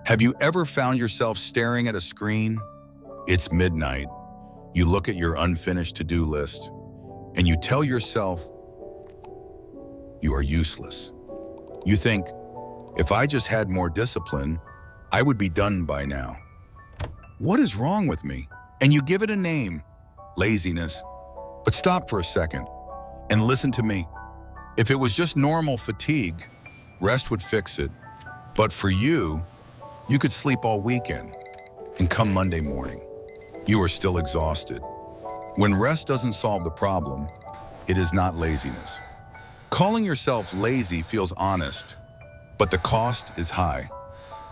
Have you ever found yourself staring at a screen? It's midnight. You look at your unfinished to-do list, and you tell yourself you are useless. You think, if I just had more discipline, I would be done by now. What is wrong with me? And you give it a name, laziness. But stop for a second and listen to me. If it was just normal fatigue, rest would fix it. But for you, you could sleep all weekend, and come Monday morning, you are still exhausted. When rest doesn't solve the problem, it is not laziness. Calling yourself lazy feels honest, but the cost is high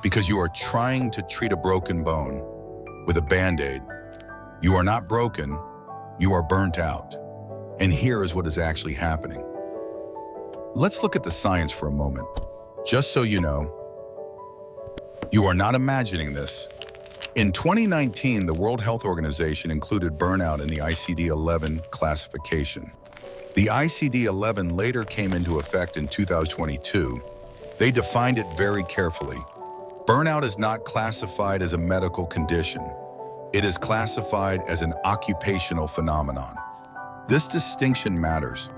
because you are trying to treat a broken bone with a Band-Aid. You are not broken, you are burnt out. And here is what is actually happening. Let's look at the science for a moment. Just so you know, you are not imagining this. In 2019, the World Health Organization included burnout in the ICD-11 classification. The ICD-11 later came into effect in 2022. They defined it very carefully. Burnout is not classified as a medical condition. It is classified as an occupational phenomenon. This distinction matters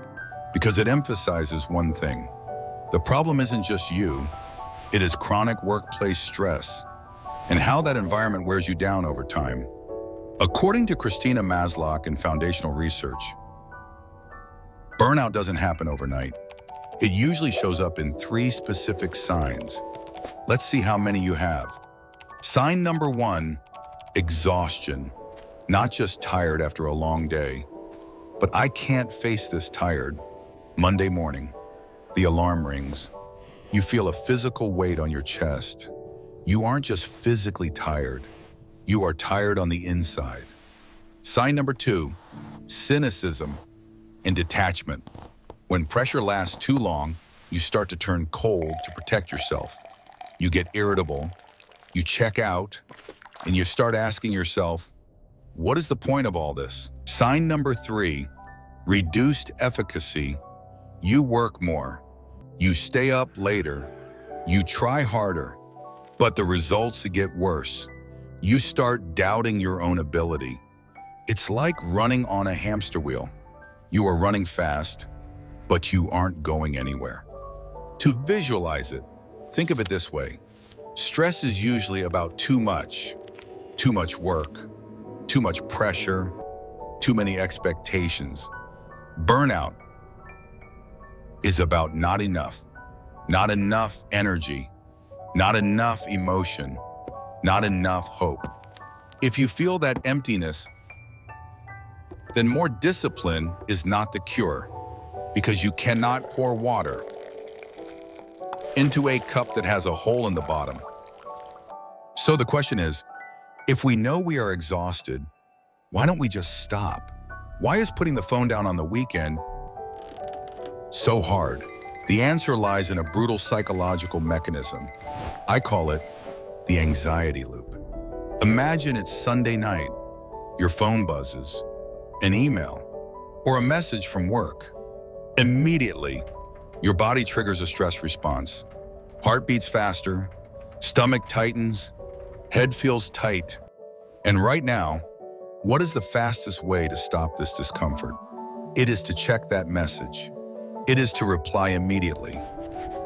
because it emphasizes one thing. The problem isn't just you, it is chronic workplace stress and how that environment wears you down over time. According to Christina Masloch in Foundational Research, burnout doesn't happen overnight. It usually shows up in 3 specific signs. Let's see how many you have. Sign number 1, exhaustion. Not just tired after a long day, but I can't face this tired. Monday morning, the alarm rings. You feel a physical weight on your chest. You aren't just physically tired, you are tired on the inside. Sign number 2, cynicism and detachment. When pressure lasts too long, you start to turn cold to protect yourself. You get irritable, you check out, and you start asking yourself, what is the point of all this? Sign number 3, reduced efficacy. You work more, you stay up later, you try harder, but the results get worse. You start doubting your own ability. It's like running on a hamster wheel. You are running fast, but you aren't going anywhere. To visualize it, think of it this way. Stress is usually about too much work, too much pressure, too many expectations. Burnout is about not enough energy, not enough emotion, not enough hope. If you feel that emptiness, then more discipline is not the cure, because you cannot pour water into a cup that has a hole in the bottom. So the question is, if we know we are exhausted, why don't we just stop? Why is putting the phone down on the weekend so hard? The answer lies in a brutal psychological mechanism. I call it the anxiety loop. Imagine it's Sunday night, your phone buzzes, an email, or a message from work. Immediately, your body triggers a stress response. Heart beats faster, stomach tightens, head feels tight. And right now, what is the fastest way to stop this discomfort? It is to check that message. It is to reply immediately.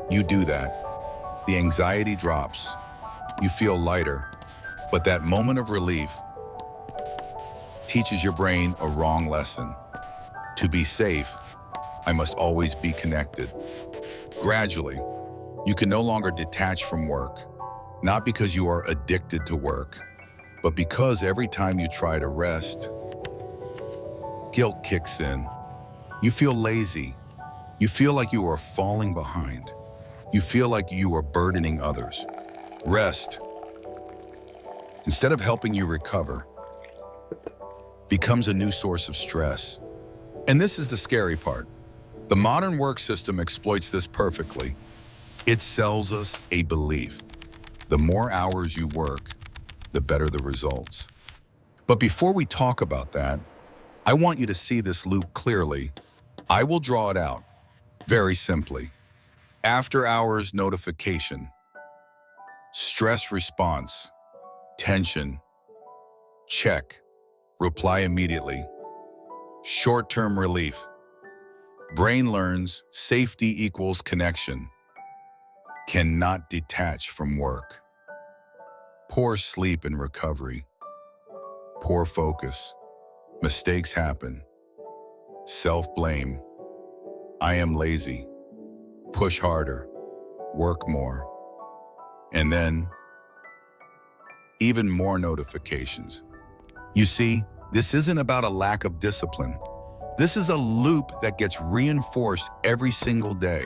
You do that. The anxiety drops. You feel lighter. But that moment of relief teaches your brain a wrong lesson. To be safe, I must always be connected. Gradually, you can no longer detach from work, not because you are addicted to work, but because every time you try to rest, guilt kicks in. You feel lazy. You feel like you are falling behind. You feel like you are burdening others. Rest, instead of helping you recover, becomes a new source of stress. And this is the scary part. The modern work system exploits this perfectly. It sells us a belief. The more hours you work, the better the results. But before we talk about that, I want you to see this loop clearly. I will draw it out very simply. After hours notification. Stress response. Tension. Check. Reply immediately. Short-term relief. Brain learns safety equals connection. Cannot detach from work. Poor sleep and recovery. Poor focus. Mistakes happen. Self-blame. I am lazy. Push harder. Work more. And then, even more notifications. You see, this isn't about a lack of discipline. This is a loop that gets reinforced every single day.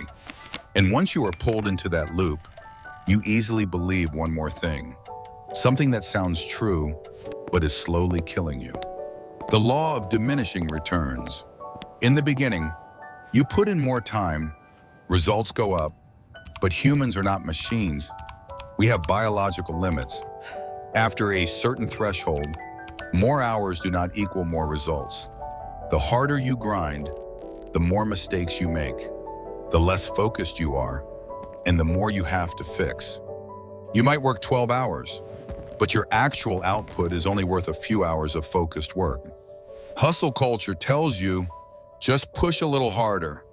And once you are pulled into that loop, you easily believe one more thing. Something that sounds true, but is slowly killing you. The law of diminishing returns. In the beginning, you put in more time, results go up, but humans are not machines. We have biological limits. After a certain threshold, more hours do not equal more results. The harder you grind, the more mistakes you make, the less focused you are, and the more you have to fix. You might work 12 hours, but your actual output is only worth a few hours of focused work. Hustle culture tells you, just push a little harder.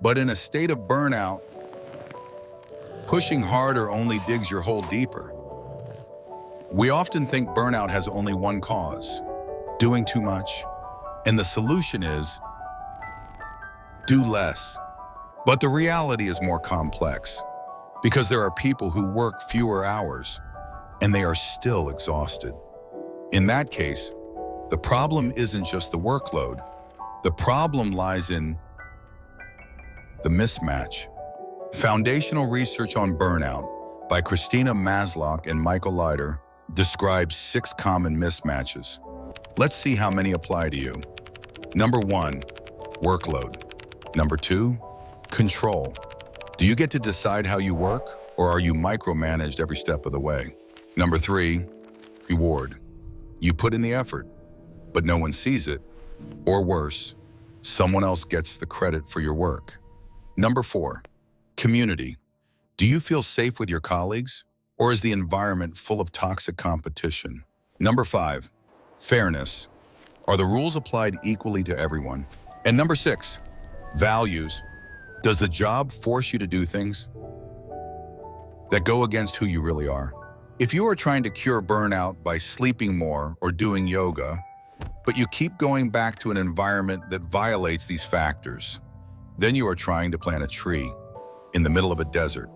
But in a state of burnout, pushing harder only digs your hole deeper. We often think burnout has only one cause, doing too much. And the solution is, do less. But the reality is more complex, because there are people who work fewer hours, and they are still exhausted. In that case, the problem isn't just the workload. The problem lies in the mismatch. Foundational research on burnout by Christina Masloch and Michael Leiter describes 6 common mismatches. Let's see how many apply to you. Number 1, workload. Number 2, control. Do you get to decide how you work, or are you micromanaged every step of the way? Number 3, reward. You put in the effort, but no one sees it. Or worse, someone else gets the credit for your work. Number 4, community. Do you feel safe with your colleagues, or is the environment full of toxic competition? Number 5, fairness. Are the rules applied equally to everyone? And number 6, values. Does the job force you to do things that go against who you really are? If you are trying to cure burnout by sleeping more or doing yoga, but you keep going back to an environment that violates these factors, then you are trying to plant a tree in the middle of a desert.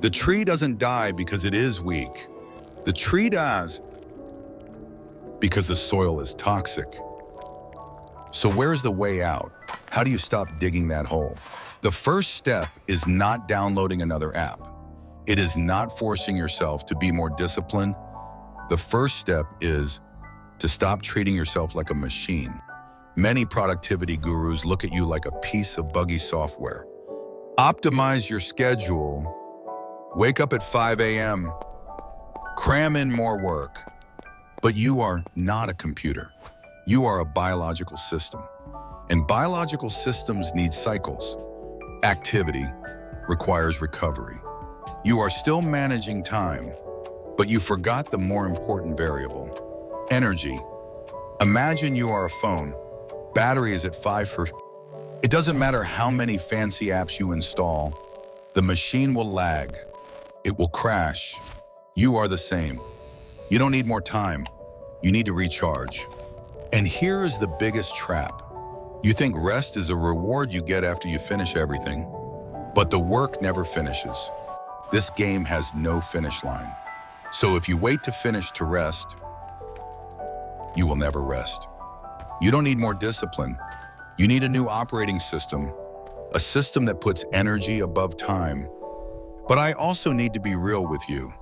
The tree doesn't die because it is weak. The tree dies because the soil is toxic. So where's the way out? How do you stop digging that hole? The first step is not downloading another app. It is not forcing yourself to be more disciplined. The first step is to stop treating yourself like a machine. Many productivity gurus look at you like a piece of buggy software. Optimize your schedule. Wake up at 5 a.m. Cram in more work. But you are not a computer. You are a biological system. And biological systems need cycles. Activity requires recovery. You are still managing time, but you forgot the more important variable: energy. Imagine you are a phone. Battery is at 5%. It doesn't matter how many fancy apps you install, the machine will lag. It will crash. You are the same. You don't need more time. You need to recharge. And here is the biggest trap. You think rest is a reward you get after you finish everything, but the work never finishes. This game has no finish line. So if you wait to finish to rest, you will never rest. You don't need more discipline. You need a new operating system, a system that puts energy above time. But I also need to be real with you.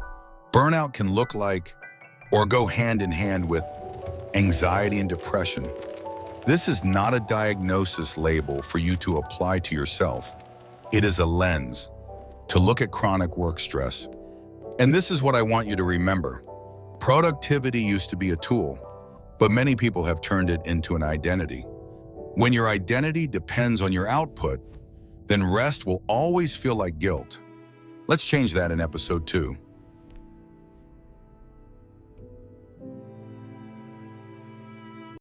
Burnout can look like, or go hand in hand with, anxiety and depression. This is not a diagnosis label for you to apply to yourself. It is a lens to look at chronic work stress. And this is what I want you to remember. Productivity used to be a tool, but many people have turned it into an identity. When your identity depends on your output, then rest will always feel like guilt. Let's change that in episode 2.